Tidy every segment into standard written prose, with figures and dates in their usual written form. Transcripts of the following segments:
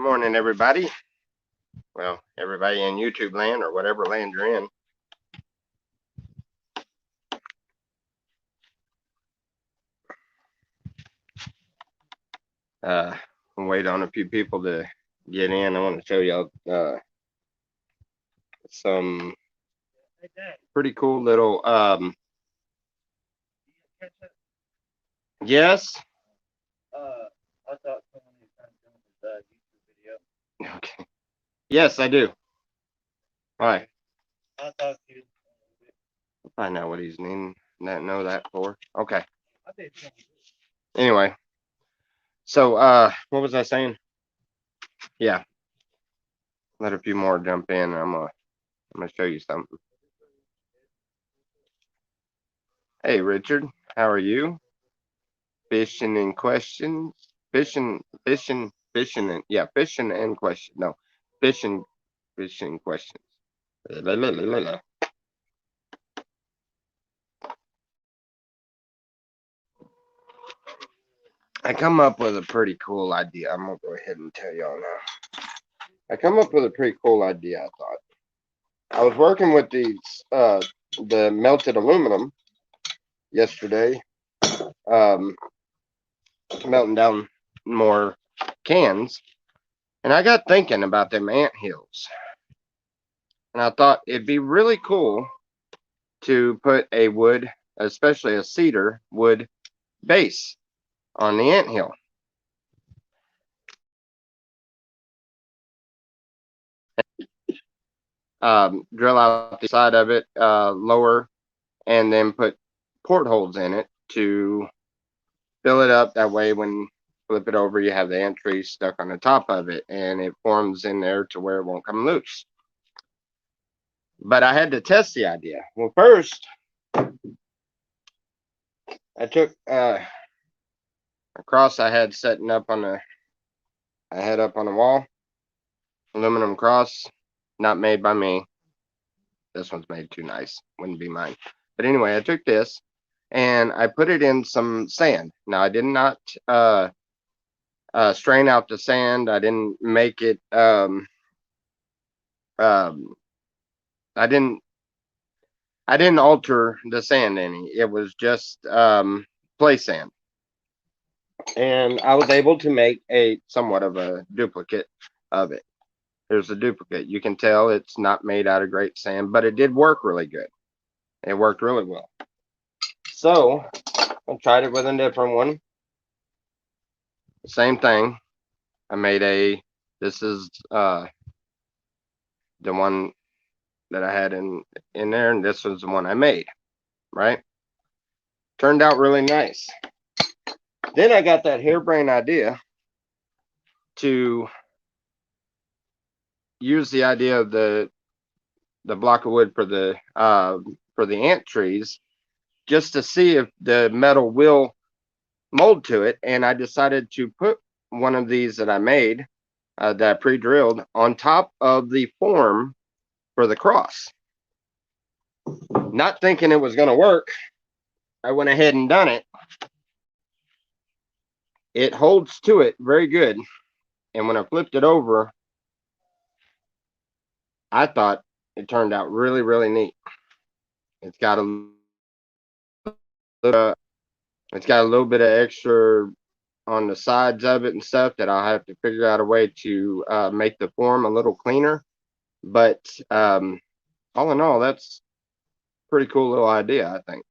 Good morning, everybody. Well, everybody in YouTube land or whatever land you're in. I'll wait on a few people to get in. I want to show y'all some pretty cool little yes. I thought someone was trying to film his YouTube video. Okay. Yes, I do. All right. I thought you. I'll find out what he's needing. Know that for. Okay. I did. Anyway. So what was I saying? Yeah. Let a few more jump in. I'm gonna show you something. Hey Richard, how are you? Fishing and questions. Fishing and yeah, fishing and question. No, fishing, fishing questions. La, la, la, la, la. I come up with a pretty cool idea. I'm gonna go ahead and tell y'all now. I come up with a pretty cool idea. I thought I was working with the melted aluminum yesterday, um, melting down more cans, and I got thinking about them ant hills, and I thought it'd be really cool to put a wood, especially a cedar wood base on the anthill. Drill out the side of it lower, and then put portholes in it to fill it up. That way, when you flip it over, you have the ant tree stuck on the top of it, and it forms in there to where it won't come loose. But I had to test the idea. Well, first, I took a cross I had setting up on the, I had up on the wall, aluminum cross, not made by me. This one's made too nice. Wouldn't be mine. But anyway, I took this and I put it in some sand. Now I did not strain out the sand. I didn't make it. I didn't. I didn't alter the sand any. It was just play sand, and I was able to make a somewhat of a duplicate of it. There's a duplicate. You can tell it's not made out of great sand, but it did work really good. It worked really well. So I tried it with a different one. Same thing. I made a. This is the one that I had in there, and this was the one I made. Right. Turned out really nice. Then I got that harebrained idea to use the idea of the block of wood for the ant trees, just to see if the metal will mold to it. And I decided to put one of these that I made, that I pre-drilled, on top of the form for the cross. Not thinking it was going to work, I went ahead and done it. It holds to it very good. And when I flipped it over, I thought it turned out really, really neat. It's got a little, it's got a little bit of extra on the sides of it and stuff that I'll have to figure out a way to make the form a little cleaner. But all in all, that's a pretty cool little idea, I think.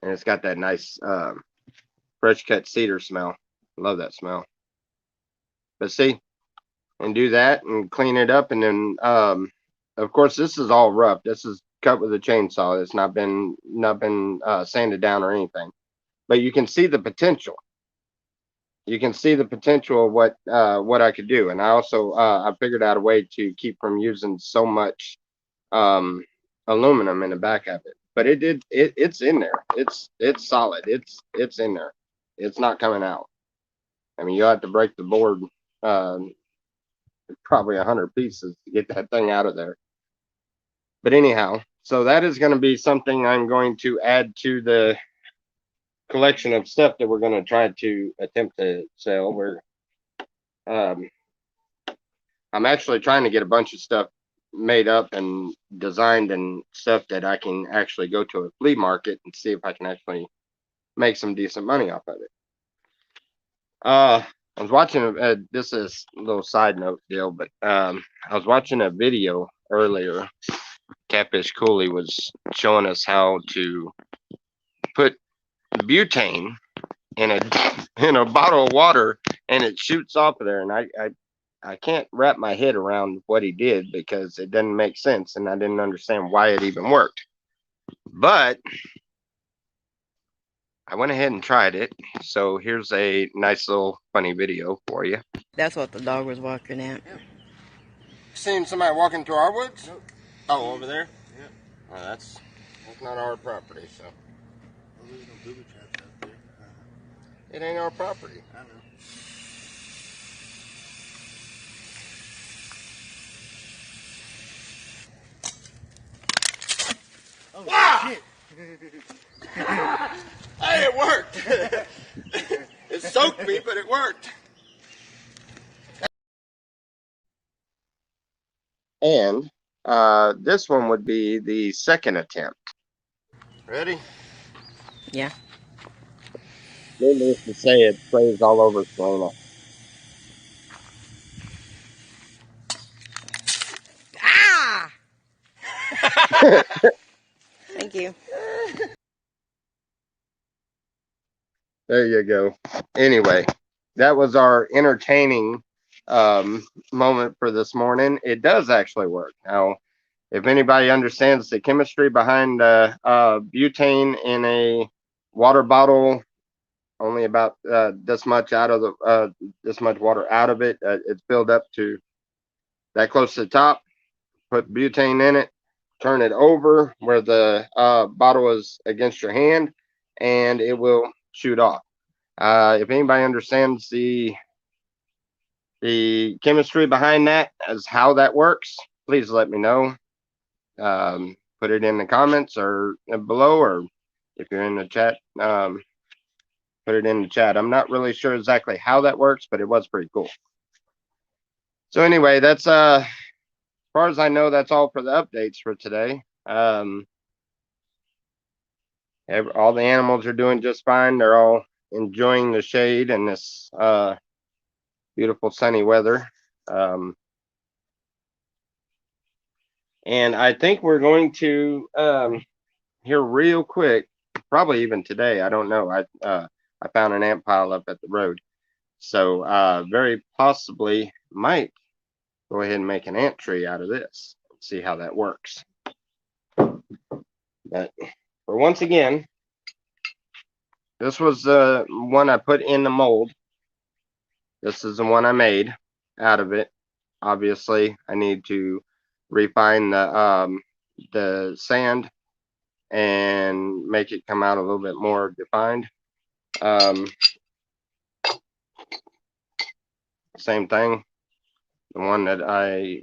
And it's got that nice fresh cut cedar smell. Love that smell. But see, and do that and clean it up, and then of course this is all rough. This is cut with a chainsaw. It's not been sanded down or anything. But you can see the potential. You can see the potential of what I could do. And I also I figured out a way to keep from using so much aluminum in the back of it. But it's in there. It's solid. It's in there. It's not coming out. I mean, you have to break the board probably 100 pieces to get that thing out of there. But anyhow, so that is going to be something I'm going to add to the collection of stuff that we're going to try to attempt to sell. Um, I'm actually trying to get a bunch of stuff made up and designed and stuff that I can actually go to a flea market and see if I can actually make some decent money off of it. I was watching this is a little side note deal, but I was watching a video earlier. Catfish Cooley was showing us how to put butane in a in a bottle of water and it shoots off of there, and I can't wrap my head around what he did because it doesn't make sense and I didn't understand why it even worked. But I went ahead and tried it. So here's a nice little funny video for you. That's what the dog was walking at. Yep. Seen somebody walking through our woods? Nope. Oh, over there? Yep. Oh, that's not our property, so. Well, there's no booby traps out there. It ain't our property. I know. Oh, Wow! shit. Hey, it worked! It soaked me, but it worked. And this one would be the second attempt. Ready? Yeah. Needless to say, it sprays all over Selena. Ah! Thank you. There you go. Anyway, that was our entertaining moment for this morning. It does actually work. Now, if anybody understands the chemistry behind butane in a water bottle, only about this much out of the this much water out of it, it's filled up to that close to the top. Put butane in it, turn it over where the bottle is against your hand, and it will shoot off. If anybody understands the chemistry behind that as how that works, please let me know. Put it in the comments or below, or if you're in the chat, put it in the chat. I'm not really sure exactly how that works, but it was pretty cool. So anyway, that's as far as I know, that's all for the updates for today. All the animals are doing just fine. They're all enjoying the shade and this beautiful sunny weather. And I think we're going to here real quick, probably even today. I don't know. I found an ant pile up at the road, so very possibly might go ahead and make an ant tree out of this. See how that works. But for once again, this was the one I put in the mold. This is the one I made out of it. Obviously, I need to refine the sand and make it come out a little bit more defined. Same thing. The one that I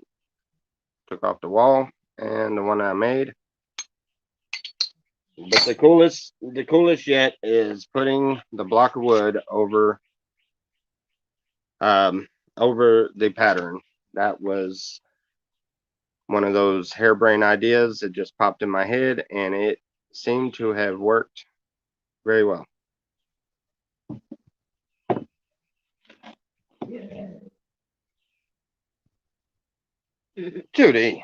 took off the wall and the one I made. But the coolest yet is putting the block of wood over over the pattern. That was one of those harebrained ideas that just popped in my head, and it seemed to have worked very well. Judy,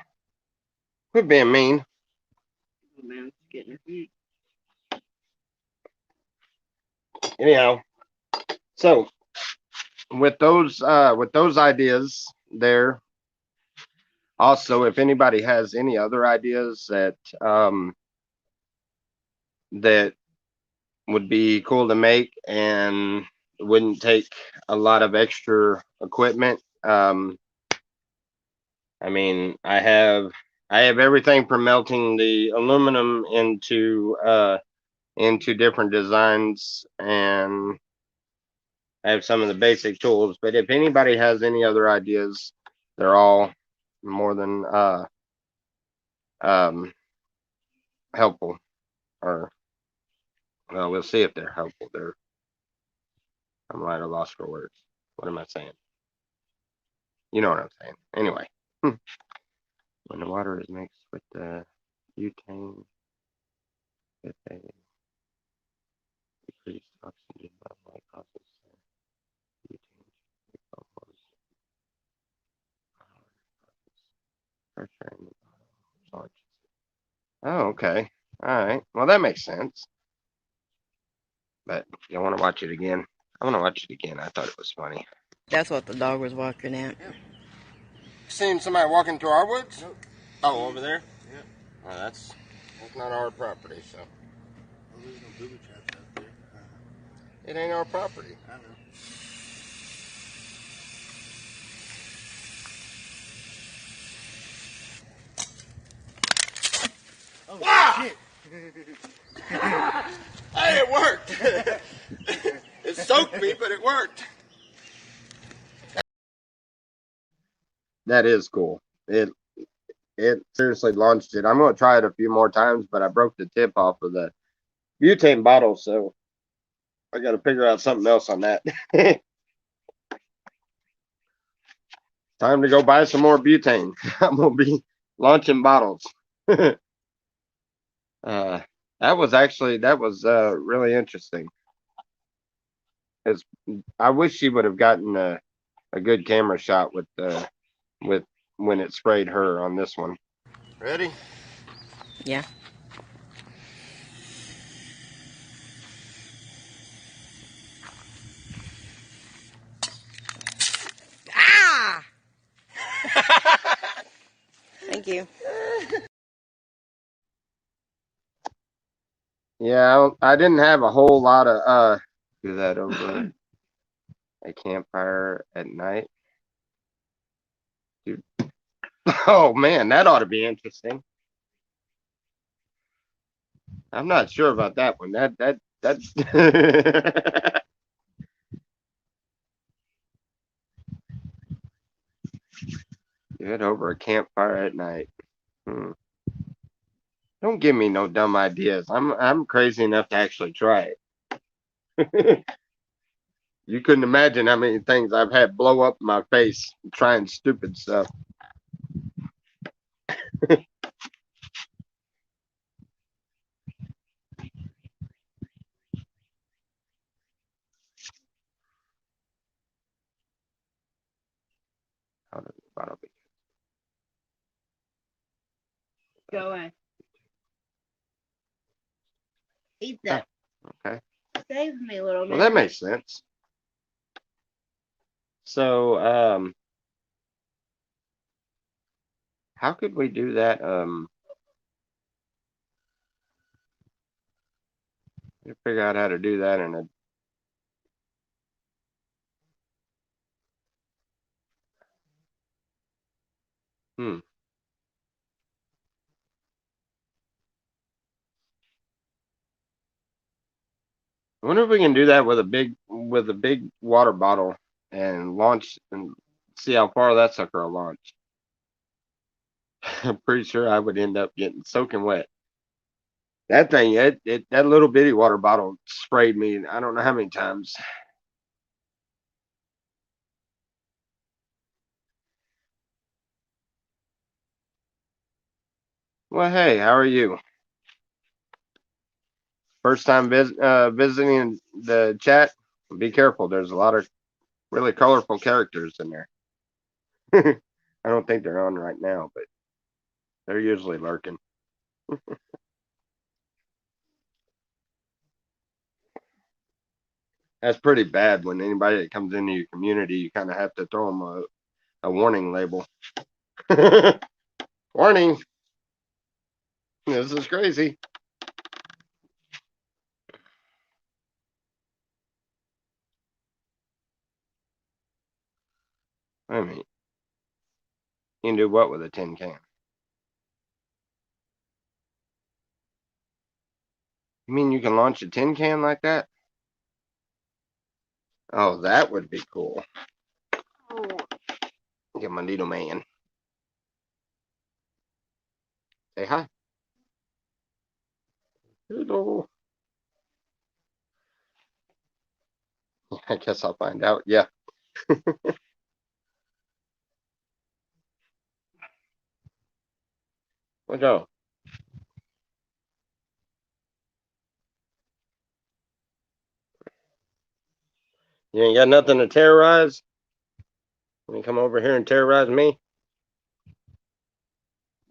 quit being mean. Oh, man, it's getting her feet. Anyhow, so with those ideas there, also if anybody has any other ideas that would be cool to make and wouldn't take a lot of extra equipment, I mean, I have everything from melting the aluminum into different designs, and I have some of the basic tools. But if anybody has any other ideas, they're all more than helpful. Or well, we'll see if they're helpful. I'm right, I lost for words. What am I saying? You know what I'm saying. Anyway, when the water is mixed with the butane, it decreased oxygen level that causes butane bubbles. Pressure in the bottle. Oh, okay. All right. Well, that makes sense. But you want to watch it again? I want to watch it again. I thought it was funny. That's what the dog was walking at. Seen somebody walking through our woods? Nope. Oh, over there? Yep. Well, that's not our property, so. Well, there's no booby traps out there. It ain't our property. I know. Oh, Wow! shit. Hey, it worked! It soaked me, but it worked. That is cool. It seriously launched it. I'm gonna try it a few more times, but I broke the tip off of the butane bottle, so I got to figure out something else on that. Time to go buy some more butane. I'm gonna be launching bottles. uh, that was really interesting. It's, I wish she would have gotten a good camera shot with when it sprayed her on this one. Ready? Yeah. Ah! Thank you. Yeah, I didn't have a whole lot of do that over a campfire at night. Dude. Oh man, that ought to be interesting. I'm not sure about that one. That's do it over a campfire at night. Hmm. Don't give me no dumb ideas. I'm crazy enough to actually try it. You couldn't imagine how many things I've had blow up in my face trying stupid stuff. How does the bottle be? Go away. Eat that. Okay. Save me, little man. Well, that makes sense. So, how could we do that? Figure out how to do that in a. Hmm. I wonder if we can do that with a big water bottle and launch and see how far that sucker will launch. I'm pretty sure I would end up getting soaking wet. That thing, that little bitty water bottle sprayed me. I don't know how many times. Well, hey, how are you? First time visiting the chat? Be careful. There's a lot of really colorful characters in there. I don't think they're on right now, but they're usually lurking. That's pretty bad when anybody that comes into your community, you kind of have to throw them a warning label. Warning, this is crazy. I mean, you can do what with a tin can? You mean you can launch a tin can like that? Oh, that would be cool. Get my needle man. Say hi. Hello. I guess I'll find out. Yeah. Let's go. You ain't got nothing to terrorize? You come over here and terrorize me?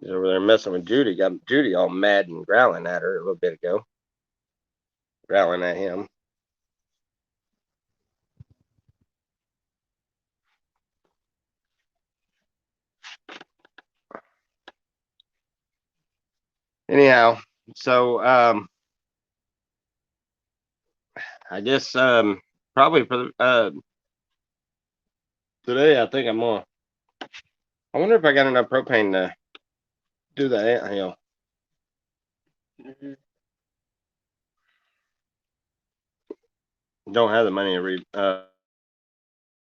He's over there messing with Judy. Got Judy all mad and growling at her a little bit ago. Growling at him. Anyhow, so I guess probably for the today I think I'm gonna. I wonder if I got enough propane to do the anthill. Don't have the money to read right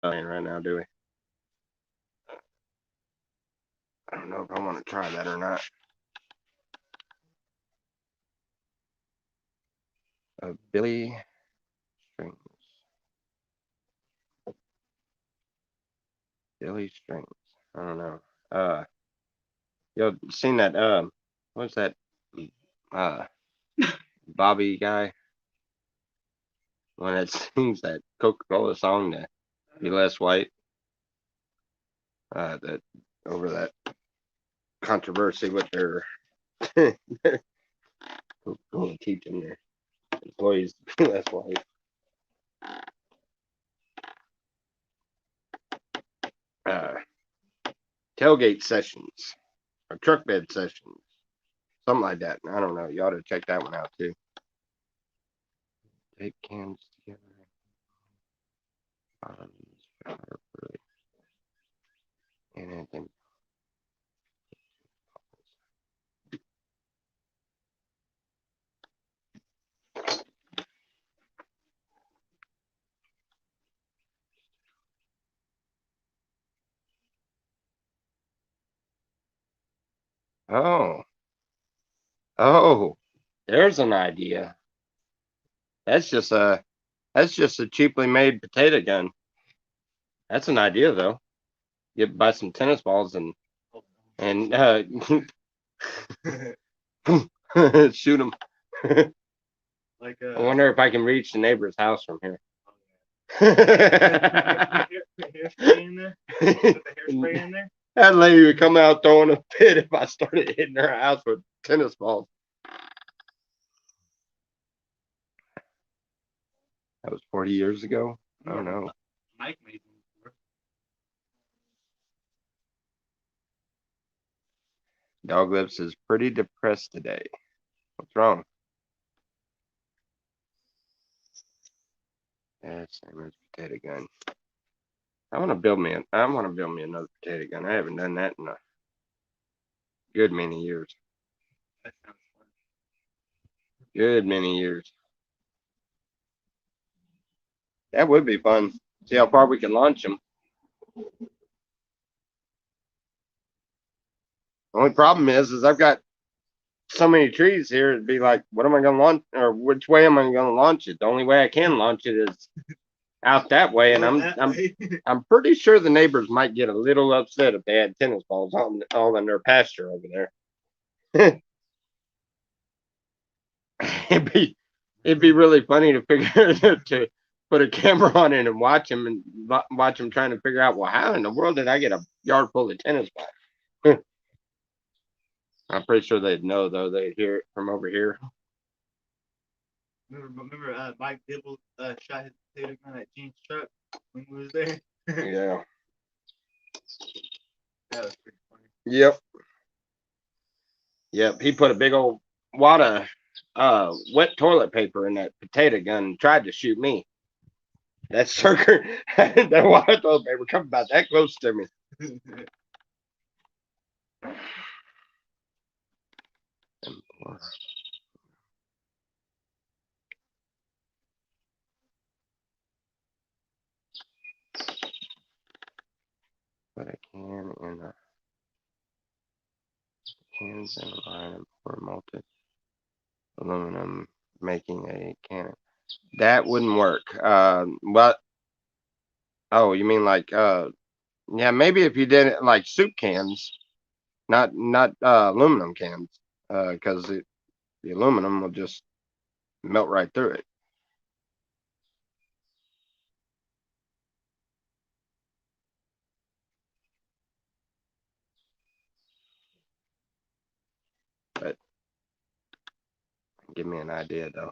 now, do we? I don't know if I want to try that or not. Billy Strings. Billy Strings. I don't know. You seen that? What's that? Uh, Bobby guy, one that sings that Coca-Cola song, to Be Less White. That over that controversy with their Coca-Cola teaching their employees to be less white. Tailgate sessions or truck bed sessions, something like that. I don't know. You ought to check that one out too. Take cans together. And then oh, there's an idea. That's just a cheaply made potato gun. That's an idea though. You buy some tennis balls and shoot them. Like I wonder if I can reach the neighbor's house from here. hairspray in there. Put the hairspray in there. That lady would come out throwing a fit if I started hitting her house with tennis balls. That was 40 years ago. I don't know. Mike made them before. Dog Lips is pretty depressed today. What's wrong? Yeah, same as potato gun. I want to build me another potato gun. I haven't done that in a good many years. That sounds fun. Good many years. That would be fun. See how far we can launch them. The only problem is I've got so many trees here. It'd be like, what am I going to launch, or which way am I going to launch it? The only way I can launch it is out that way, and I'm pretty sure the neighbors might get a little upset if they had tennis balls all in their pasture over there. it'd be really funny to figure to put a camera on it and watch them trying to figure out, well, how in the world did I get a yard full of tennis balls? I'm pretty sure they'd know though. They'd hear it from over here. Remember Mike Dibble shot his potato gun at Gene's truck when we was there? Yeah. That was pretty funny. Yep. He put a big old wad of wet toilet paper in that potato gun and tried to shoot me. That sucker, that wad of toilet paper come about that close to me. But I can in a cans and a line for molten aluminum making a cannon. That wouldn't work. But oh, you mean like yeah, maybe if you did it like soup cans. not aluminum cans, because the aluminum will just melt right through it. But give me an idea though.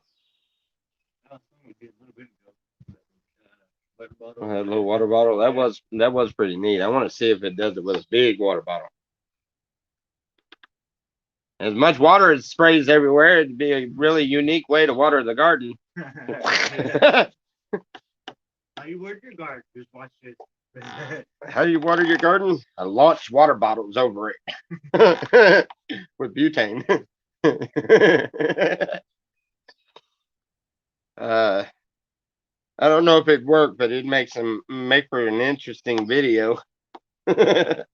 I was thinking we did a little bit ago. Water bottle. A little water bottle. That was pretty neat. I want to see if it does it with a big water bottle. As much water as sprays everywhere, it'd be a really unique way to water the garden. How you work your garden? Just watch it. How do you water your garden? I launch water bottles over it with butane. I don't know if it worked, but it makes them make for an interesting video. Are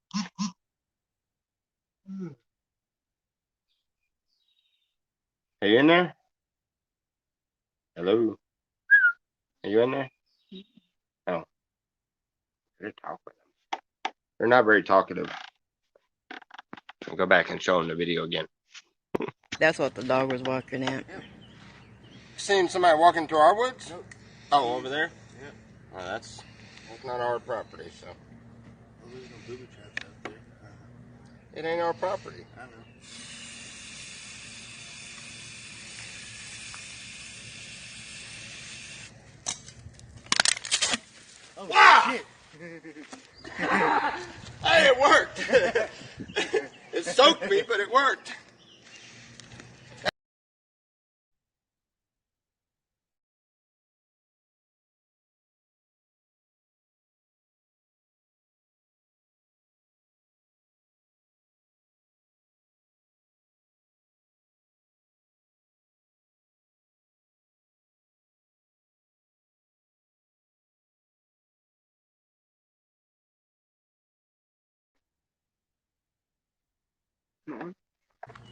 you in there? Hello? Are you in there? Oh. They're talking. They're not very talkative. I'll go back and show them the video again. That's what the dog was walking at. Seen somebody walking through our woods? Nope. Oh, over there? Yep. Well, that's not our property, so. Well, there's no booby traps out there. It ain't our property. I know. Oh, shit. Hey, it worked! It soaked me, but it worked.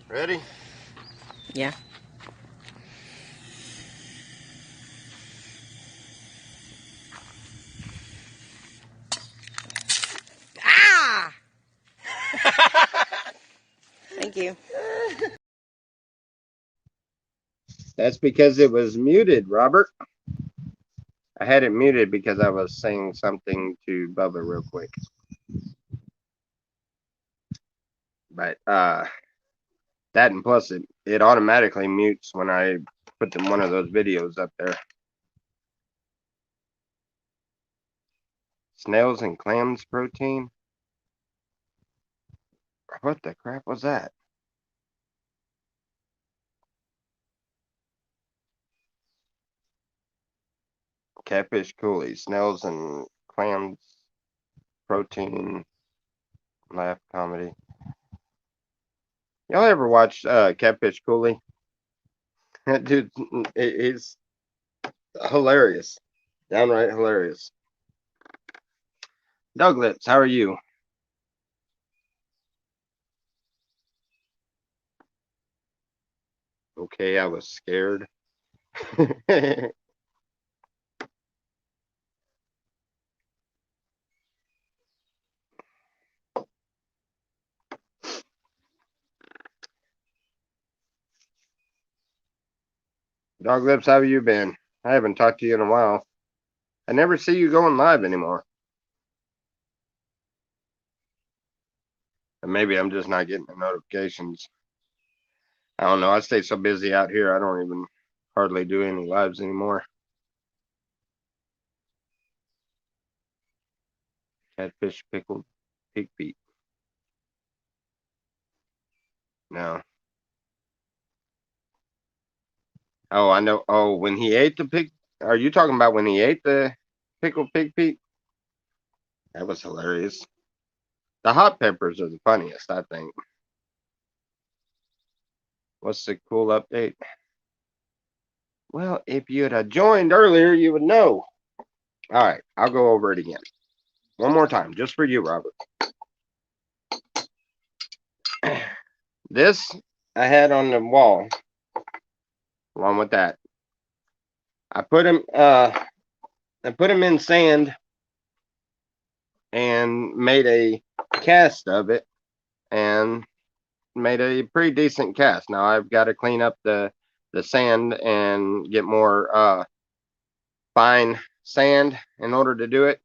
Ready? Yeah. Ah! Thank you. That's because it was muted, Robert. I had it muted because I was saying something to Bubba real quick. But that and plus it automatically mutes when I put one of those videos up there. Snails and clams protein? What the crap was that? Catfish coulis, snails and clams protein, laugh comedy. Y'all ever watch Catfish Coulis? That dude is hilarious. Downright hilarious. Douglas, how are you? Okay, I was scared. Dog Lips, how have you been? I haven't talked to you in a while. I never see you going live anymore. And maybe I'm just not getting the notifications. I don't know. I stay so busy out here, I don't even hardly do any lives anymore. Catfish pickled pig feet. No. Oh, I know. Oh, when he ate the pig. Are you talking about when he ate the pickled pig feet? That was hilarious. The hot peppers are the funniest, I think. What's the cool update? Well, if you'd have joined earlier, you would know. All right, I'll go over it again. One more time, just for you, Robert. This I had on the wall, along with that. I put him in sand and made a cast of it and made a pretty decent cast. Now I've got to clean up the sand and get more fine sand in order to do it.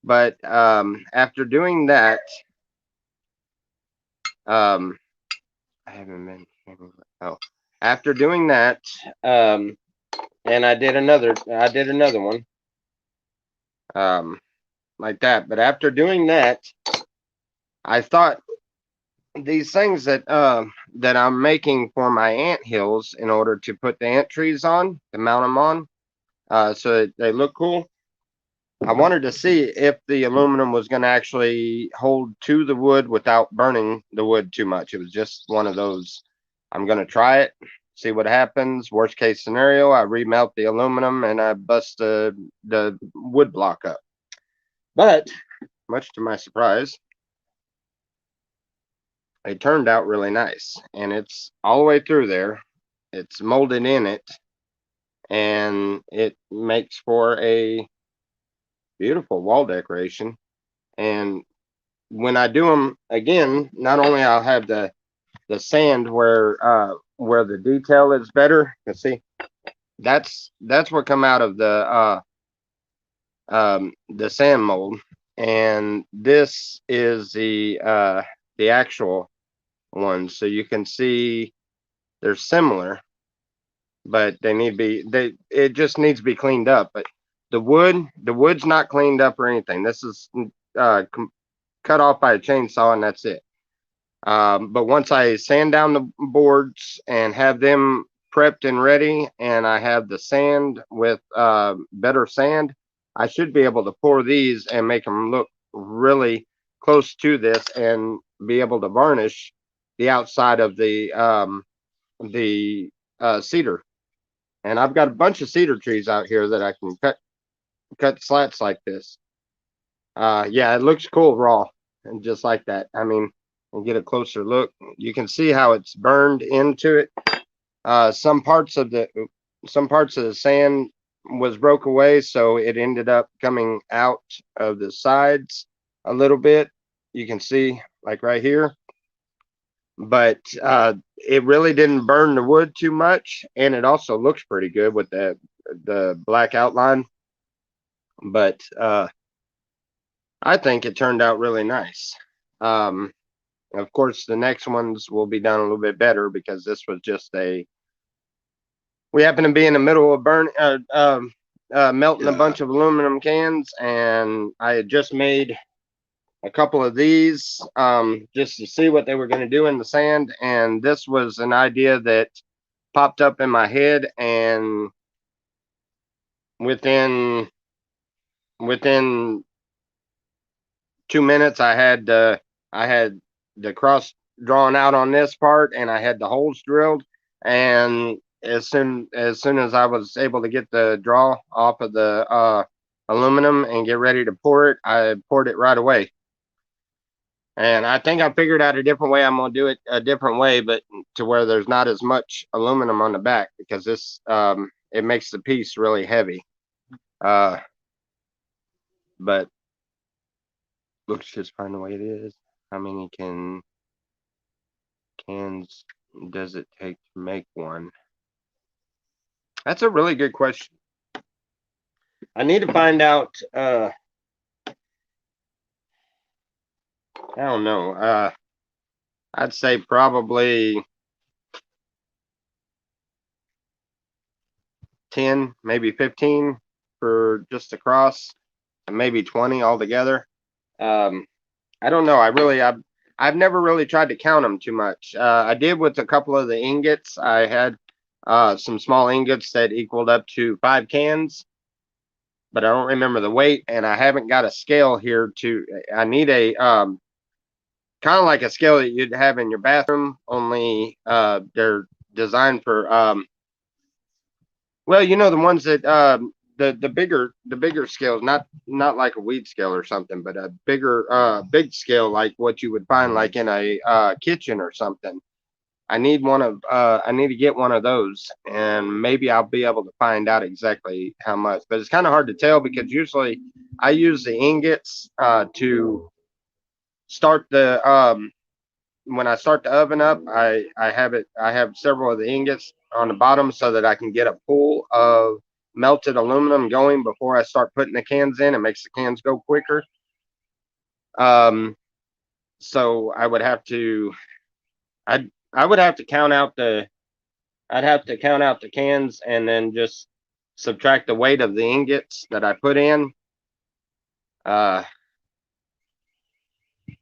But after doing that, I haven't been. Oh, after doing that, and I did another one, like that. But after doing that, I thought these things that I'm making for my ant hills in order to put the ant trees on, to mount them on, so that they look cool. I wanted to see if the aluminum was going to actually hold to the wood without burning the wood too much. It was just one of those, I'm going to try it, see what happens. Worst case scenario, I remelt the aluminum and I bust the wood block up. But much to my surprise, it turned out really nice, and it's all the way through there. It's molded in it, and it makes for a beautiful wall decoration. And when I do them again, not only I'll have the sand where the detail is better. You see, that's what come out of the sand mold, and this is the actual one. So you can see they're similar, but they need to be it just needs to be cleaned up. But the wood's not cleaned up or anything. This is cut off by a chainsaw, and that's it. But once I sand down the boards and have them prepped and ready, and I have the sand with better sand, I should be able to pour these and make them look really close to this, and be able to varnish the outside of the cedar. And I've got a bunch of cedar trees out here that I can cut slats like this. Yeah, it looks cool raw and just like that. I mean, and get a closer look. You can see how it's burned into it. Some parts of the sand was broke away, so it ended up coming out of the sides a little bit. You can see, like right here. But it really didn't burn the wood too much, and it also looks pretty good with the black outline. But I think it turned out really nice. Of course, the next ones will be done a little bit better, because this was just we happen to be in the middle of melting a bunch of aluminum cans, and I had just made a couple of these just to see what they were going to do in the sand. And this was an idea that popped up in my head, and within 2 minutes I had the cross drawn out on this part, and I had the holes drilled. And as soon as I was able to get the draw off of the aluminum and get ready to pour it, I poured it right away. And I think I figured out a different way. I'm going to do it a different way, but to where there's not as much aluminum on the back, because this it makes the piece really heavy. But let's just find the way it is. How many cans does it take to make one? That's a really good question. I need to find out. I don't know. I'd say probably 10, maybe 15 for just across, and maybe 20 altogether. I don't know. I've never really tried to count them too much. I did with a couple of the ingots. I had some small ingots that equaled up to 5 cans, but I don't remember the weight, and I haven't got a scale here I need a kind of like a scale that you'd have in your bathroom, only they're designed for well, you know, the ones that the bigger scales, not like a weed scale or something, but a big scale like what you would find like in a kitchen or something. I need to get one of those, and maybe I'll be able to find out exactly how much. But it's kind of hard to tell, because usually I use the ingots to start when I start the oven up, I have several of the ingots on the bottom so that I can get a pool of melted aluminum going before I start putting the cans in. It makes the cans go quicker. So I would have to, I would have to count out the, I'd have to count out the cans and then just subtract the weight of the ingots that I put in.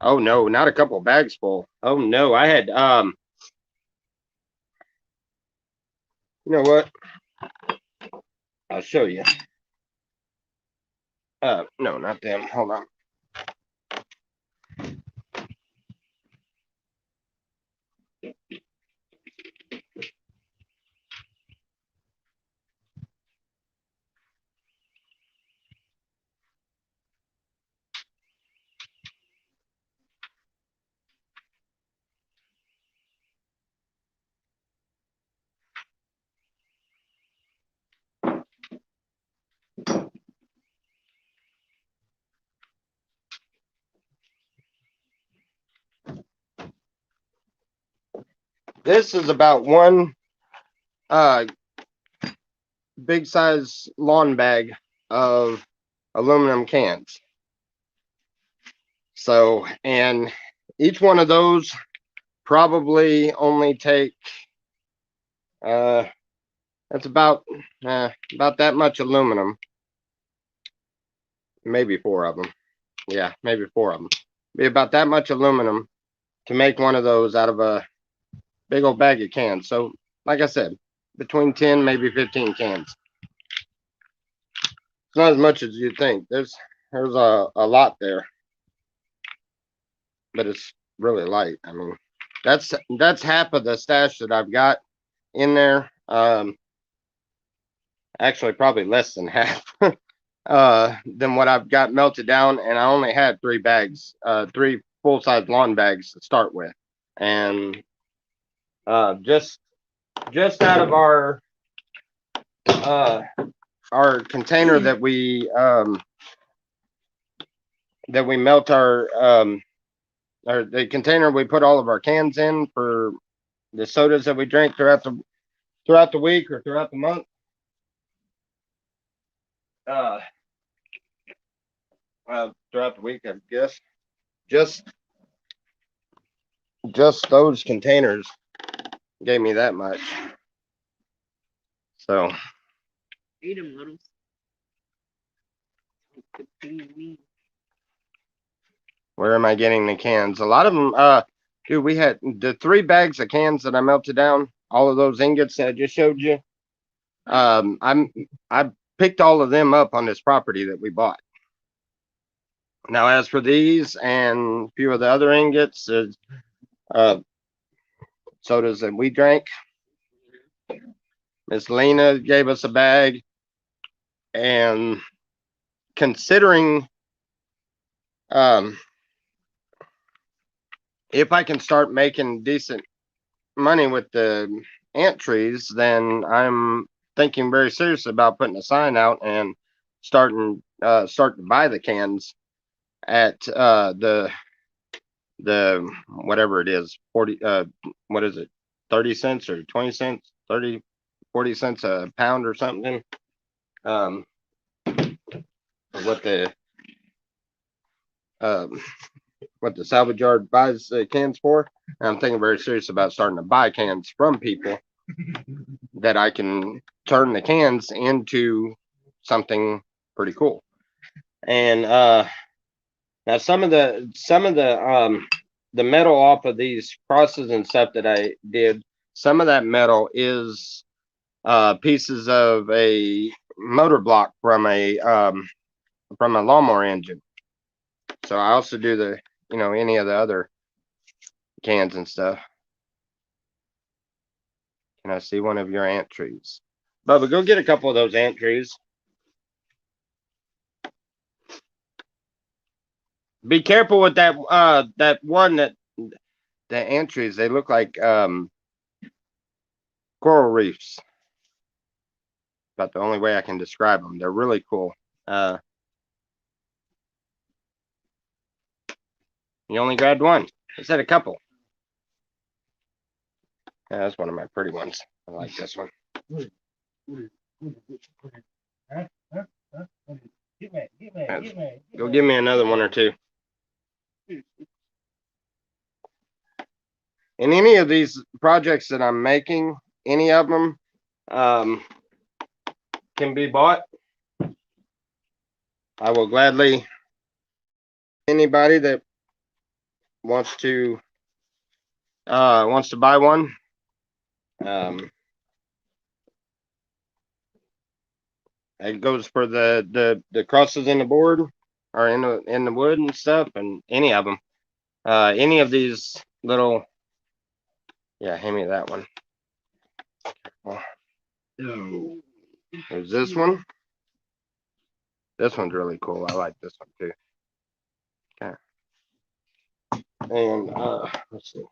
Oh no, not a couple bags full. Oh no, I had, you know what? I'll show you. No, not them. Hold on. This is about one big size lawn bag of aluminum cans. So, and each one of those probably only take that's about that much aluminum. Maybe four of them. Yeah, maybe four of them. Be about that much aluminum to make one of those out of a big old bag of cans. So, like I said, between 10, maybe 15 cans. It's not as much as you'd think. There's a lot there, but it's really light. I mean, that's half of the stash that I've got in there. Actually, probably less than half. Than what I've got melted down, and I only had 3 bags, 3 full-size lawn bags to start with, and just out of our container that we melt or the container we put all of our cans in for the sodas that we drink throughout the week or throughout the month. Throughout the week, I guess. Just those containers gave me that much. So. Eat them, little. Where am I getting the cans? A lot of them, dude, we had the 3 bags of cans that I melted down, all of those ingots that I just showed you. I picked all of them up on this property that we bought. Now, as for these and a few of the other ingots, sodas that we drank, Miss Lena gave us a bag, and considering, if I can start making decent money with the ant trees, then I'm thinking very seriously about putting a sign out and starting to buy the cans at the whatever it is, 40 what is it, 30 cents or 20 cents, 30 40 cents a pound or something, what the salvage yard buys the cans for. And I'm thinking very serious about starting to buy cans from people that I can turn the cans into something pretty cool. And now some of the metal off of these crosses and stuff that I did, some of that metal is pieces of a motor block from a lawnmower engine. So I also do the, any of the other cans and stuff. Can I see one of your ant trees? Bubba, go get a couple of those ant trees. Be careful with that one that the ant trees, they look like coral reefs. About the only way I can describe them. They're really cool. You only grabbed one. I said a couple. Yeah, that's one of my pretty ones. I like this one. Huh? Huh? Huh? Get me, get me, Yes. get me. Go give me another one or two. In any of these projects that I'm making, any of them can be bought. I will gladly anybody that wants to buy one. It goes for the crosses in the board or in the wood and stuff, and any of them. Any of these little. Yeah, hand me that one. There's this one. This one's really cool. I like this one too. Okay. And let's see.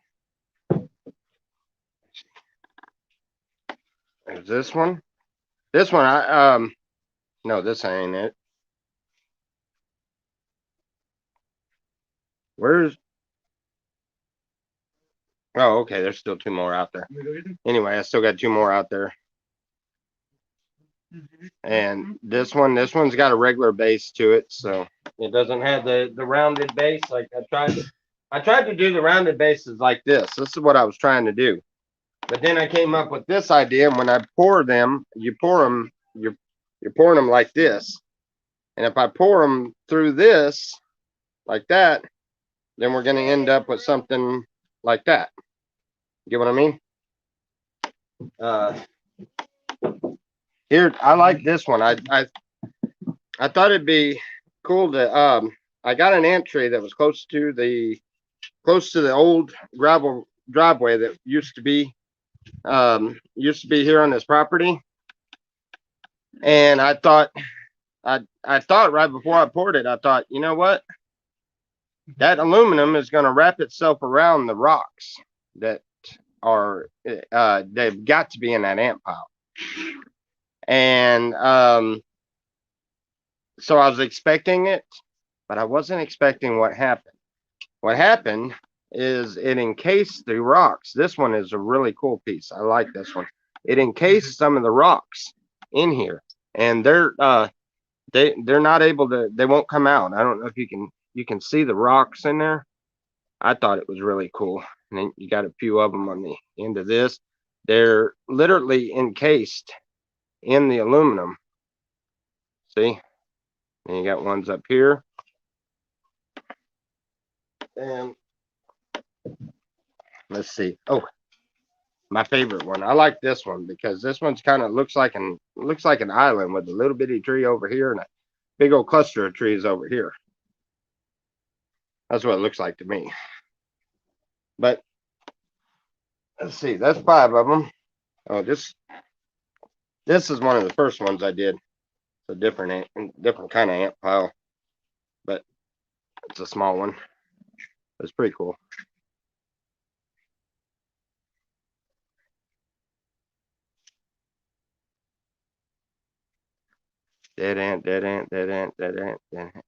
There's this one. This one, no, this ain't it. Where's? Oh, okay. There's still two more out there. Anyway, I still got two more out there. And this one's got a regular base to it, so it doesn't have the rounded base. Like I tried to do the rounded bases like this. This is what I was trying to do. But then I came up with this idea, and when I pour them, you're pouring them like this. And if I pour them through this, like that, then we're going to end up with something like that. Get what I mean? Here, I like this one. I thought it'd be cool to. I got an ant tree that was close to the old gravel driveway that used to be here on this property, and I thought right before I poured it, I thought, you know what? That aluminum is going to wrap itself around the rocks that are they've got to be in that ant pile. And so I was expecting it, but I wasn't expecting what happened. What happened is it encased the rocks. This one is a really cool piece. I like this one. It encased some of the rocks in here, and they're not able to. They won't come out. I don't know if you can see the rocks in there. I thought it was really cool. And then you got a few of them on the end of this. They're literally encased in the aluminum. See? And you got ones up here. And let's see. Oh, my favorite one. I like this one because this one's kind of looks like an island with a little bitty tree over here and a big old cluster of trees over here. That's what it looks like to me. But let's see. That's 5 of them. Oh, this is one of the first ones I did. It's a different kind of ant pile, but it's a small one. It's pretty cool. Dead ant, dead ant, dead ant, dead ant, dead ant.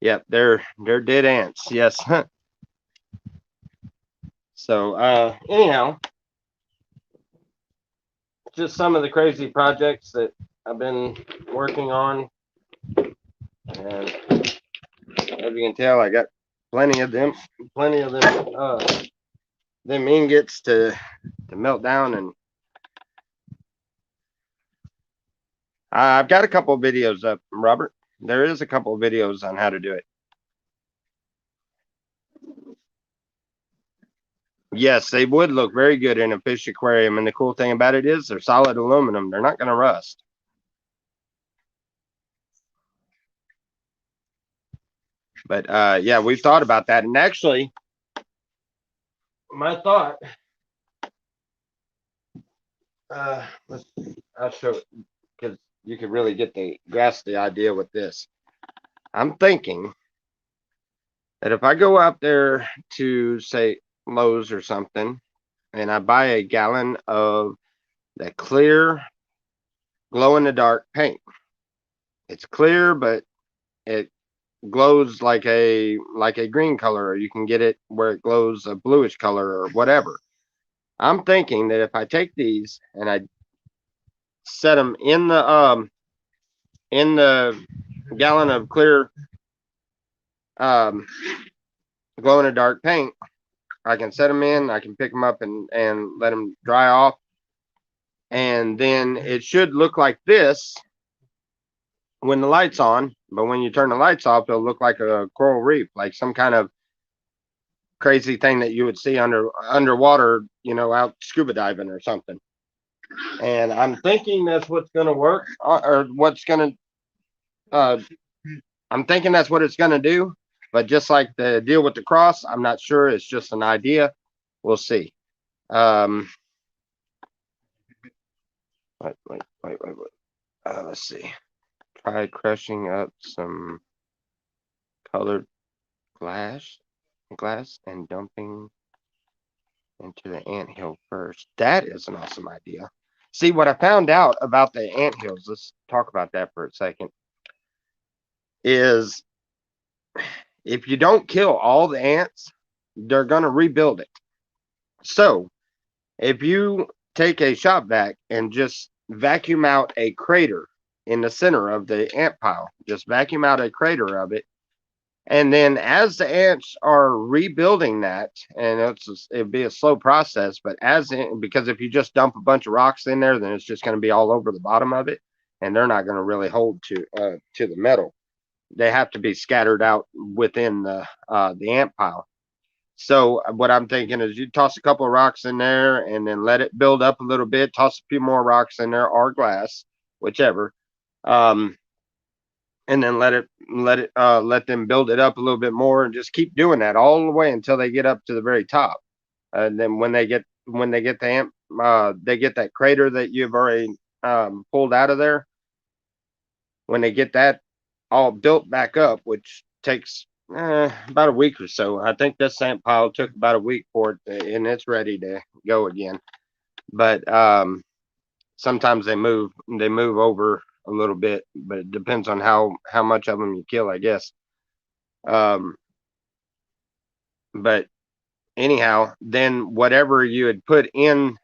Yep, they're dead ants. Yes. So anyhow, just some of the crazy projects that I've been working on, and as you can tell, I got plenty of them ingots to melt down, and I've got a couple of videos up, Robert. There is a couple of videos on how to do it. Yes, they would look very good in a fish aquarium, and the cool thing about it is they're solid aluminum. They're not going to rust. But yeah, we've thought about that, and actually, my thought. I'll show it because you can really grasp the idea with this. I'm thinking that if I go out there to say Lowe's or something, and I buy a gallon of the clear glow in the dark paint. It's clear, but it glows like a green color, or you can get it where it glows a bluish color or whatever. I'm thinking that if I take these and I set them in the gallon of clear um, glow in the dark paint, I can set them in. I can pick them up and let them dry off, and then it should look like this when the light's on. But when you turn the lights off, it'll look like a coral reef, like some kind of crazy thing that you would see underwater, out scuba diving or something. And I'm thinking that's what's going to work, or what's going to. I'm thinking that's what it's going to do. But just like the deal with the cross, I'm not sure. It's just an idea. We'll see. Wait. Let's see. Try crushing up some colored glass and dumping into the anthill first. That is an awesome idea. See, what I found out about the anthills, let's talk about that for a second, is if you don't kill all the ants, they're going to rebuild it. So if you take a shop vac and just vacuum out a crater in the center of the ant pile, just vacuum out a crater of it, and then as the ants are rebuilding that, and it'd be a slow process, but because if you just dump a bunch of rocks in there, then it's just going to be all over the bottom of it, and they're not going to really hold to the metal. They have to be scattered out within the ant pile. So what I'm thinking is you toss a couple of rocks in there and then let it build up a little bit. Toss a few more rocks in there or glass, whichever. And then let them build it up a little bit more and just keep doing that all the way until they get up to the very top. And then when they get the amp, they get that crater that you've already pulled out of there. When they get that all built back up, which takes about a week or so. I think this sand pile took about a week for it, and it's ready to go again. But sometimes they move over a little bit, but it depends on how much of them you kill, I guess. But anyhow, then whatever you had put in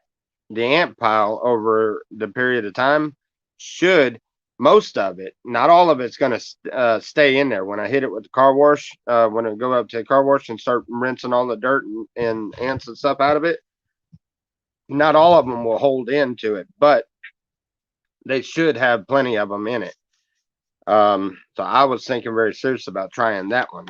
the ant pile over the period of time should, most of it, not all of it's going to stay in there. When I hit it with the car wash, when I go up to the car wash and start rinsing all the dirt and ants and stuff out of it, not all of them will hold into it, but they should have plenty of them in it. So I was thinking very serious about trying that one.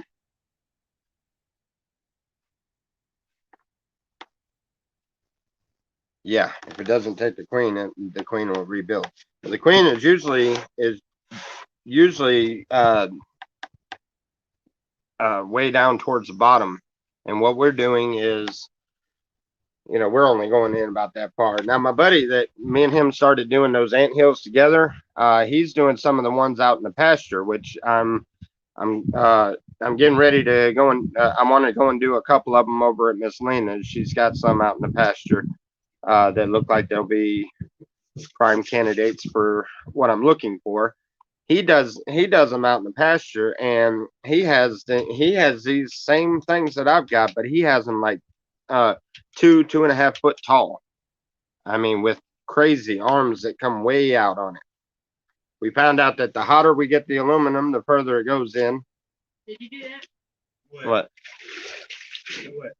Yeah, if it doesn't take the queen, the queen will rebuild. The queen is usually way down towards the bottom, and what we're doing is, we're only going in about that far. Now, my buddy that me and him started doing those ant hills together, he's doing some of the ones out in the pasture, which I'm getting ready to go and I want to go and do a couple of them over at Miss Lena. She's got some out in the pasture that look like they'll be prime candidates for what I'm looking for. He does them out in the pasture, and he has these same things that I've got, but he has them like 2.5 foot tall. I mean, with crazy arms that come way out on it. We found out that the hotter we get the aluminum, the further it goes in. Did you do that? What? What?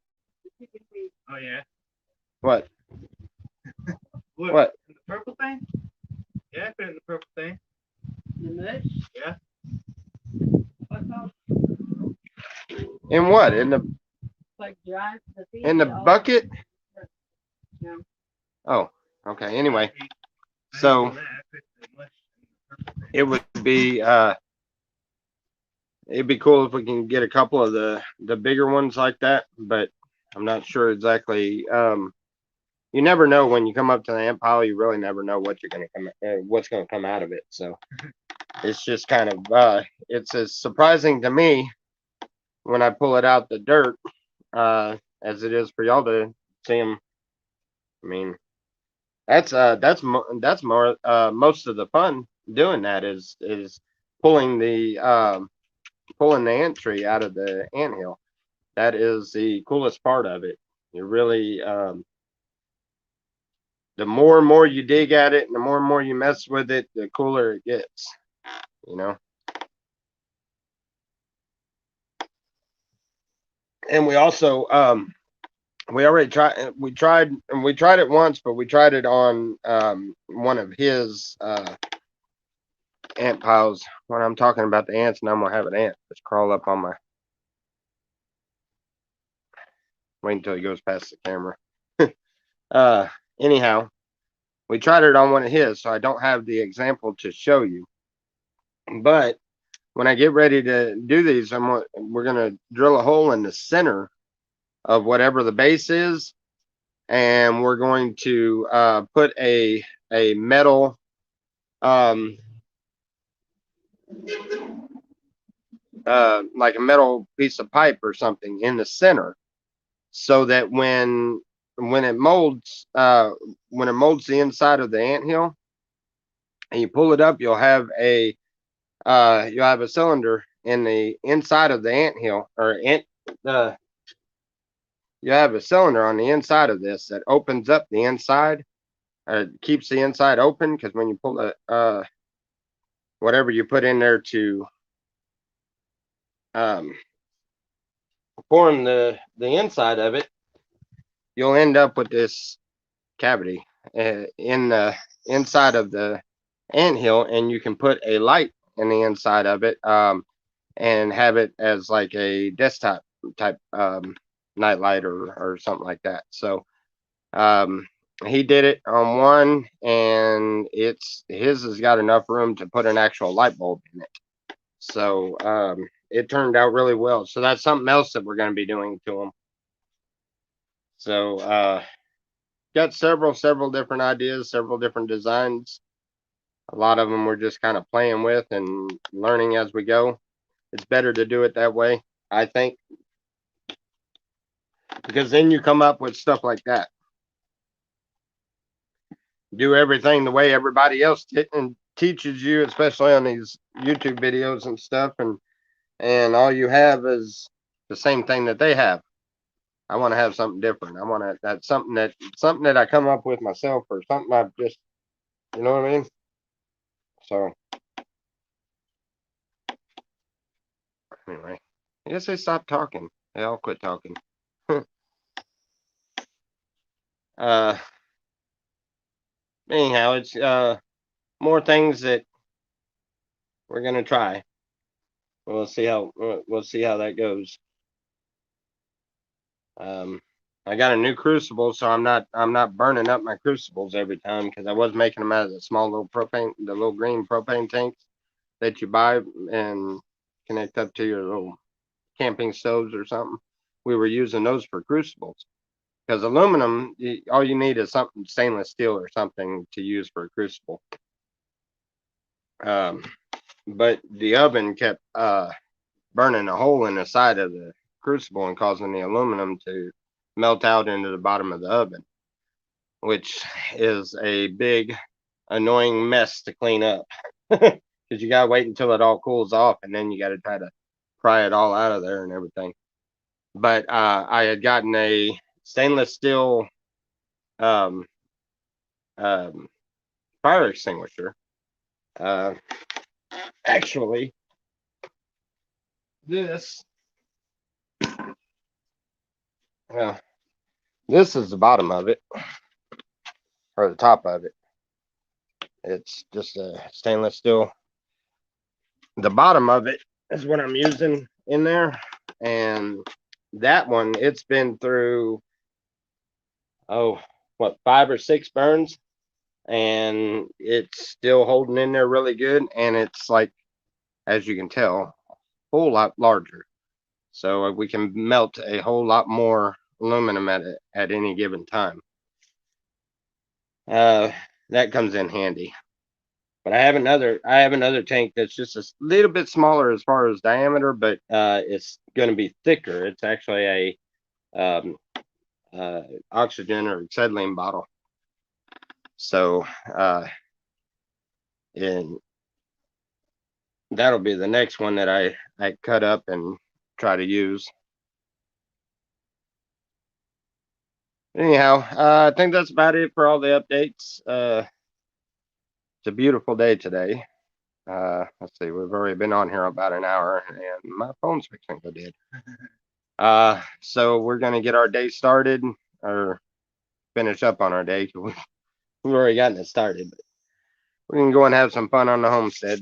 Oh yeah. What? What? The purple thing? Yeah, I put it in the purple thing. The mud? Yeah. What's all? In what? In the Like dry the feet? in the bucket? No. Oh, okay. Anyway, so it would be it'd be cool if we can get a couple of the bigger ones like that, but I'm not sure exactly. You never know when you come up to the ant pile. You really never know what's going to come out of it. So it's just kind of it's as surprising to me when I pull it out the dirt as it is for y'all to see them. I mean, that's more most of the fun doing that is pulling the pulling the ant tree out of the anthill. That is the coolest part of it. You really, the more and more you dig at it and the more you mess with it, the cooler it gets, you know. And we also, we tried it once, but we tried it on one of his ant piles. When I'm talking about the ants, and I'm gonna have an ant just crawl up on my. Wait until he goes past the camera. Anyhow, we tried it on one of his, so I don't have the example to show you. But when I get ready to do these, we're gonna drill a hole in the center of whatever the base is, and we're going to put a metal like a metal piece of pipe or something in the center, so that when it molds the inside of the anthill and you pull it up, you'll have a cylinder in the inside of the anthill, or you have a cylinder on the inside of this that opens up the inside, keeps the inside open, because when you pull the whatever you put in there to form the inside of it, you'll end up with this cavity in the inside of the anthill, and you can put a light in the inside of it, and have it as like a desktop type night light or something like that. So he did it on one, and his has got enough room to put an actual light bulb in it. So it turned out really well. So that's something else that we're going to be doing to them. So got several different ideas, several different designs. A lot of them we're just kind of playing with and learning as we go. It's better to do it that way, I think, because then you come up with stuff like that. Do everything the way everybody else and teaches you, especially on these YouTube videos and stuff, and all you have is the same thing that they have. I want to have something different. I want to that's something that I come up with myself, or something I've just, you know what I mean? So anyway, I guess they stopped talking. They all quit talking. Anyhow, it's more things that we're gonna try. We'll see how that goes. I got a new crucible, so I'm not burning up my crucibles every time, because I was making them out of the small little the little green propane tanks that you buy and connect up to your little camping stoves or something. We were using those for crucibles, because aluminum, all you need is something stainless steel or something to use for a crucible. But the oven kept burning a hole in the side of the crucible and causing the aluminum to melt out into the bottom of the oven, which is a big annoying mess to clean up, because you gotta wait until it all cools off, and then you gotta try to pry it all out of there and everything. But I had gotten a stainless steel fire extinguisher. Actually, this well, this is the bottom of it, or the top of it. It's just a stainless steel. The bottom of it is what I'm using in there, and that one, it's been through, oh, what, 5 or 6 burns, and it's still holding in there really good, and it's like, as you can tell, a whole lot larger, so we can melt a whole lot more aluminum at any given time. That comes in handy. But I have another tank that's just a little bit smaller as far as diameter, but it's going to be thicker. It's actually a oxygen or acetylene bottle. So and that'll be the next one that I cut up and try to use. Anyhow, I think that's about it for all the updates. It's a beautiful day today. Let's see, we've already been on here about an hour, and my phone's fixing to go dead. So we're gonna get our day started, or finish up on our day. We've already gotten it started, but we can go and have some fun on the homestead.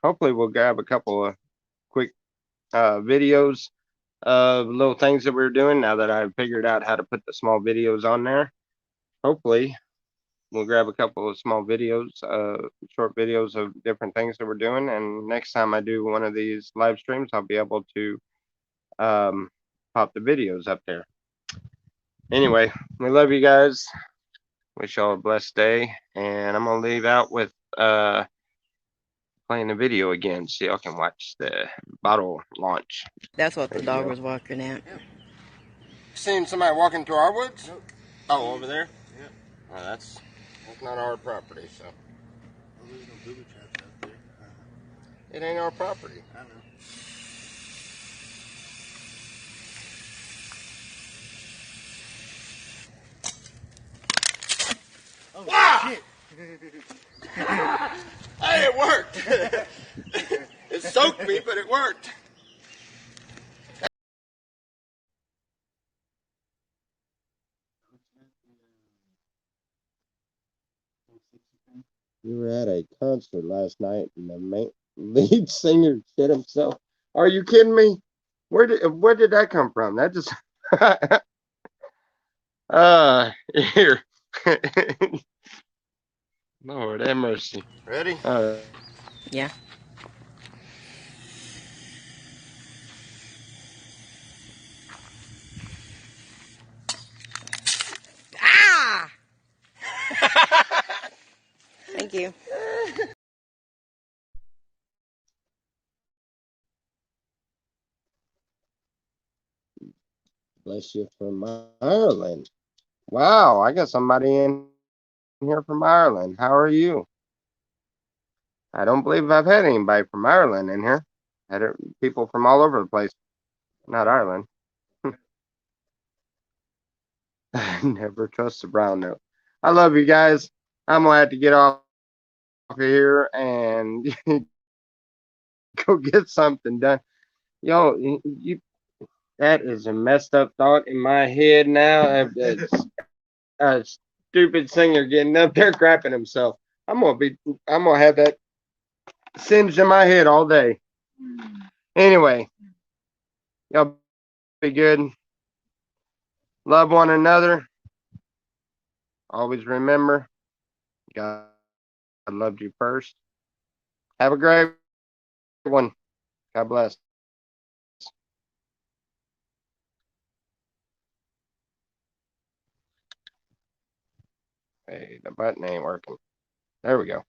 Hopefully we'll grab a couple of quick videos of little things that we're doing now that I've figured out how to put the small videos on there. Hopefully we'll grab a couple of small videos, short videos of different things that we're doing. And next time I do one of these live streams, I'll be able to pop the videos up there. Anyway, we love you guys. Wish y'all a blessed day. And I'm going to leave out with playing the video again so y'all can watch the bottle launch. That's what There the you dog go. was walking at. Seen somebody walking through our woods? Nope. Oh, over there? Yeah. Well, that's not our property, so Well, there's no booby traps out there. it ain't our property. I know. Oh, shit. Hey, it worked. It soaked me, but it worked. We were at a concert last night, and the lead singer shit himself. Are you kidding me? Where did that come from? That just here. Lord have mercy. Ready? Yeah. Ah! Thank you. Bless you from Ireland. Wow, I got somebody in here from Ireland. How are you? I don't believe I've had anybody from Ireland in here. Had people from all over the place. Not Ireland. Never trust a brown note. I love you guys. I'm gonna have to get off of here and go get something done. Yo, that is a messed up thought in my head now. It's a stupid singer getting up there crapping himself. I'm gonna have that singed in my head all day. Anyway, y'all be good. Love one another. Always remember, God loved you first. Have a great one. God bless. Hey, the button ain't working. There we go.